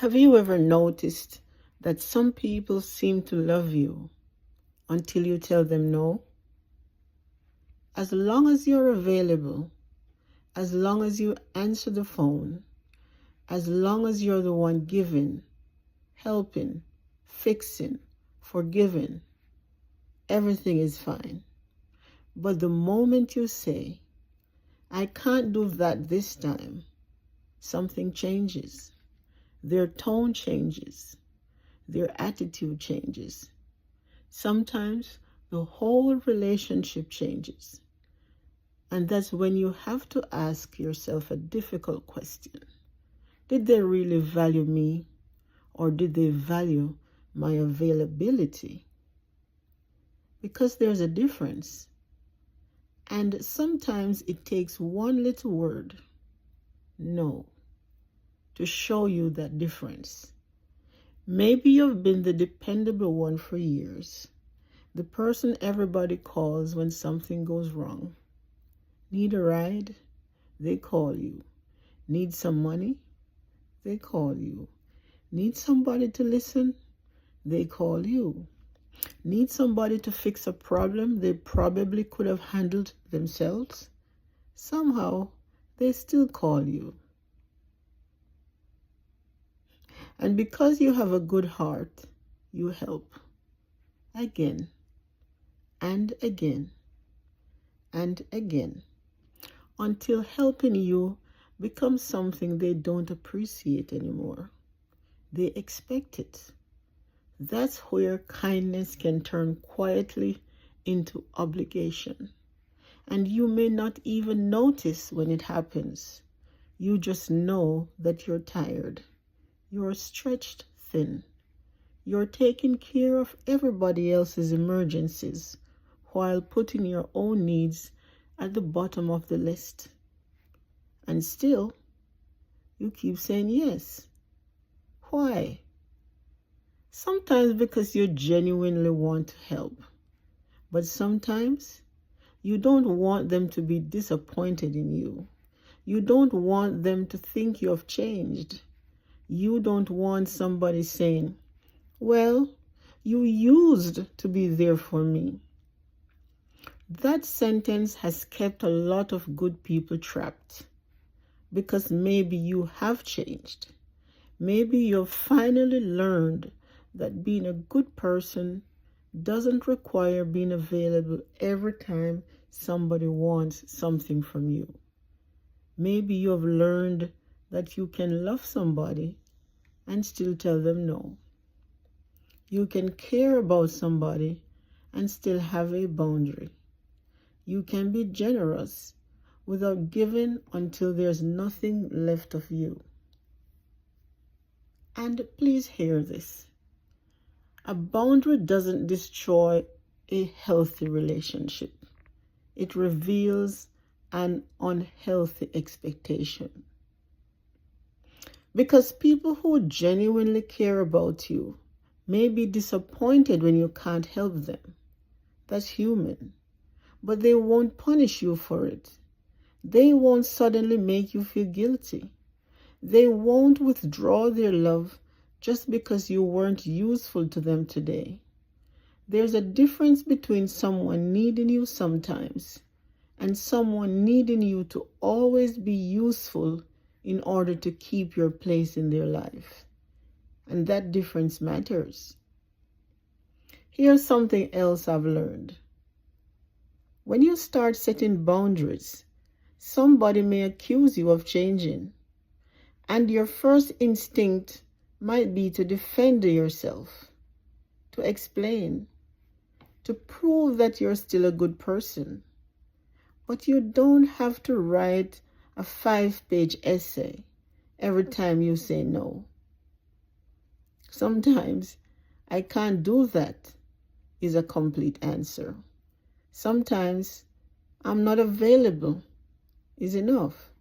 Have you ever noticed that some people seem to love you until you tell them no? As long as you're available, as long as you answer the phone, as long as you're the one giving, helping, fixing, forgiving, everything is fine. But the moment you say, I can't do that this time, something changes. Their tone changes. Their attitude changes. Sometimes the whole relationship changes. And that's when you have to ask yourself a difficult question. Did they really value me, or did they value my availability? Because there's a difference. And sometimes it takes one little word, no, to show you that difference. Maybe you've been the dependable one for years, the person everybody calls when something goes wrong. Need a ride? They call you. Need some money? They call you. Need somebody to listen? They call you. Need somebody to fix a problem they probably could have handled themselves? Somehow, they still call you. And because you have a good heart, you help. Again, and again, and again, until helping you becomes something they don't appreciate anymore. They expect it. That's where kindness can turn quietly into obligation. And you may not even notice when it happens. You just know that you're tired. You're stretched thin. You're taking care of everybody else's emergencies while putting your own needs at the bottom of the list. And still, you keep saying yes. Why? Sometimes because you genuinely want to help. But sometimes you don't want them to be disappointed in you. You don't want them to think you have changed. You don't want somebody saying, well, you used to be there for me. That sentence has kept a lot of good people trapped. Because maybe you have changed. Maybe you've finally learned that being a good person doesn't require being available every time somebody wants something from you. Maybe you have learned that you can love somebody and still tell them no. You can care about somebody and still have a boundary. You can be generous without giving until there's nothing left of you. And please hear this. A boundary doesn't destroy a healthy relationship. It reveals an unhealthy expectation. Because people who genuinely care about you may be disappointed when you can't help them. That's human. But they won't punish you for it. They won't suddenly make you feel guilty. They won't withdraw their love just because you weren't useful to them today. There's a difference between someone needing you sometimes and someone needing you to always be useful in order to keep your place in their life. And that difference matters. Here's something else I've learned. When you start setting boundaries, somebody may accuse you of changing, and your first instinct might be to defend yourself, to explain, to prove that you're still a good person. But you don't have to write a 5-page essay every time you say no. Sometimes, I can't do that is a complete answer. Sometimes, I'm not available is enough.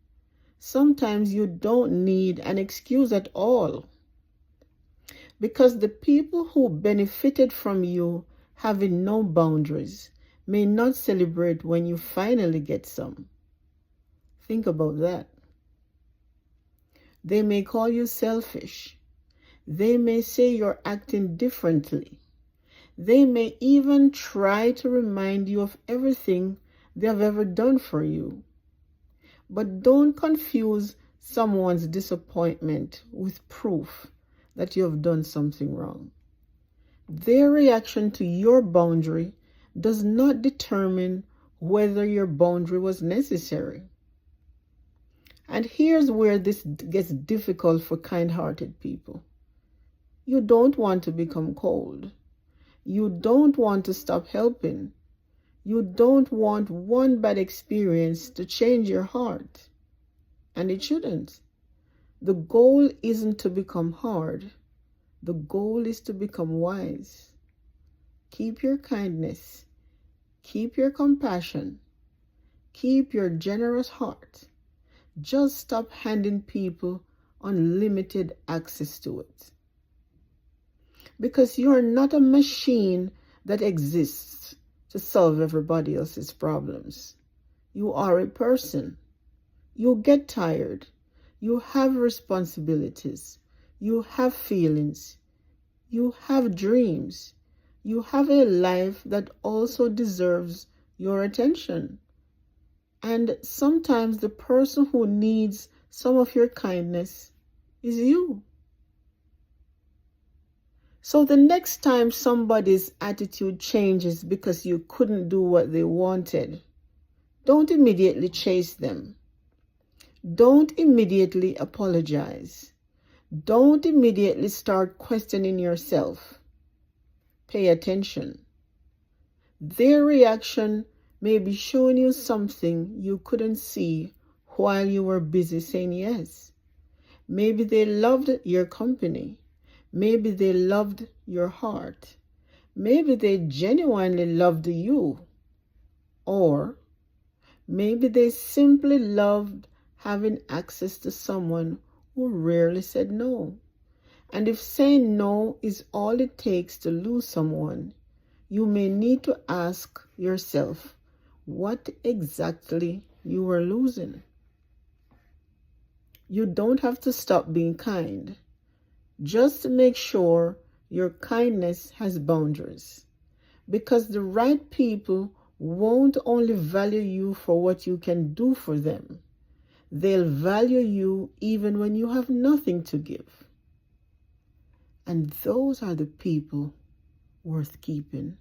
Sometimes you don't need an excuse at all. Because the people who benefited from you having no boundaries may not celebrate when you finally get some. Think about that. They may call you selfish. They may say you're acting differently. They may even try to remind you of everything they have ever done for you. But don't confuse someone's disappointment with proof that you have done something wrong. Their reaction to your boundary does not determine whether your boundary was necessary. And here's where this gets difficult for kind-hearted people. You don't want to become cold. You don't want to stop helping. You don't want one bad experience to change your heart. And it shouldn't. The goal isn't to become hard. The goal is to become wise. Keep your kindness. Keep your compassion. Keep your generous heart. Just stop handing people unlimited access to it. Because you're not a machine that exists to solve everybody else's problems. You are a person. You get tired. You have responsibilities. You have feelings. You have dreams. You have a life that also deserves your attention. And sometimes the person who needs some of your kindness is you. So the next time somebody's attitude changes because you couldn't do what they wanted, don't immediately chase them. Don't immediately apologize. Don't immediately start questioning yourself. Pay attention. Their reaction may be showing you something you couldn't see while you were busy saying yes. Maybe they loved your company. Maybe they loved your heart. Maybe they genuinely loved you. Or maybe they simply loved having access to someone who rarely said no. And if saying no is all it takes to lose someone, you may need to ask yourself what exactly you were losing. You don't have to stop being kind. Just make sure your kindness has boundaries. Because the right people won't only value you for what you can do for them. They'll value you even when you have nothing to give. And those are the people worth keeping.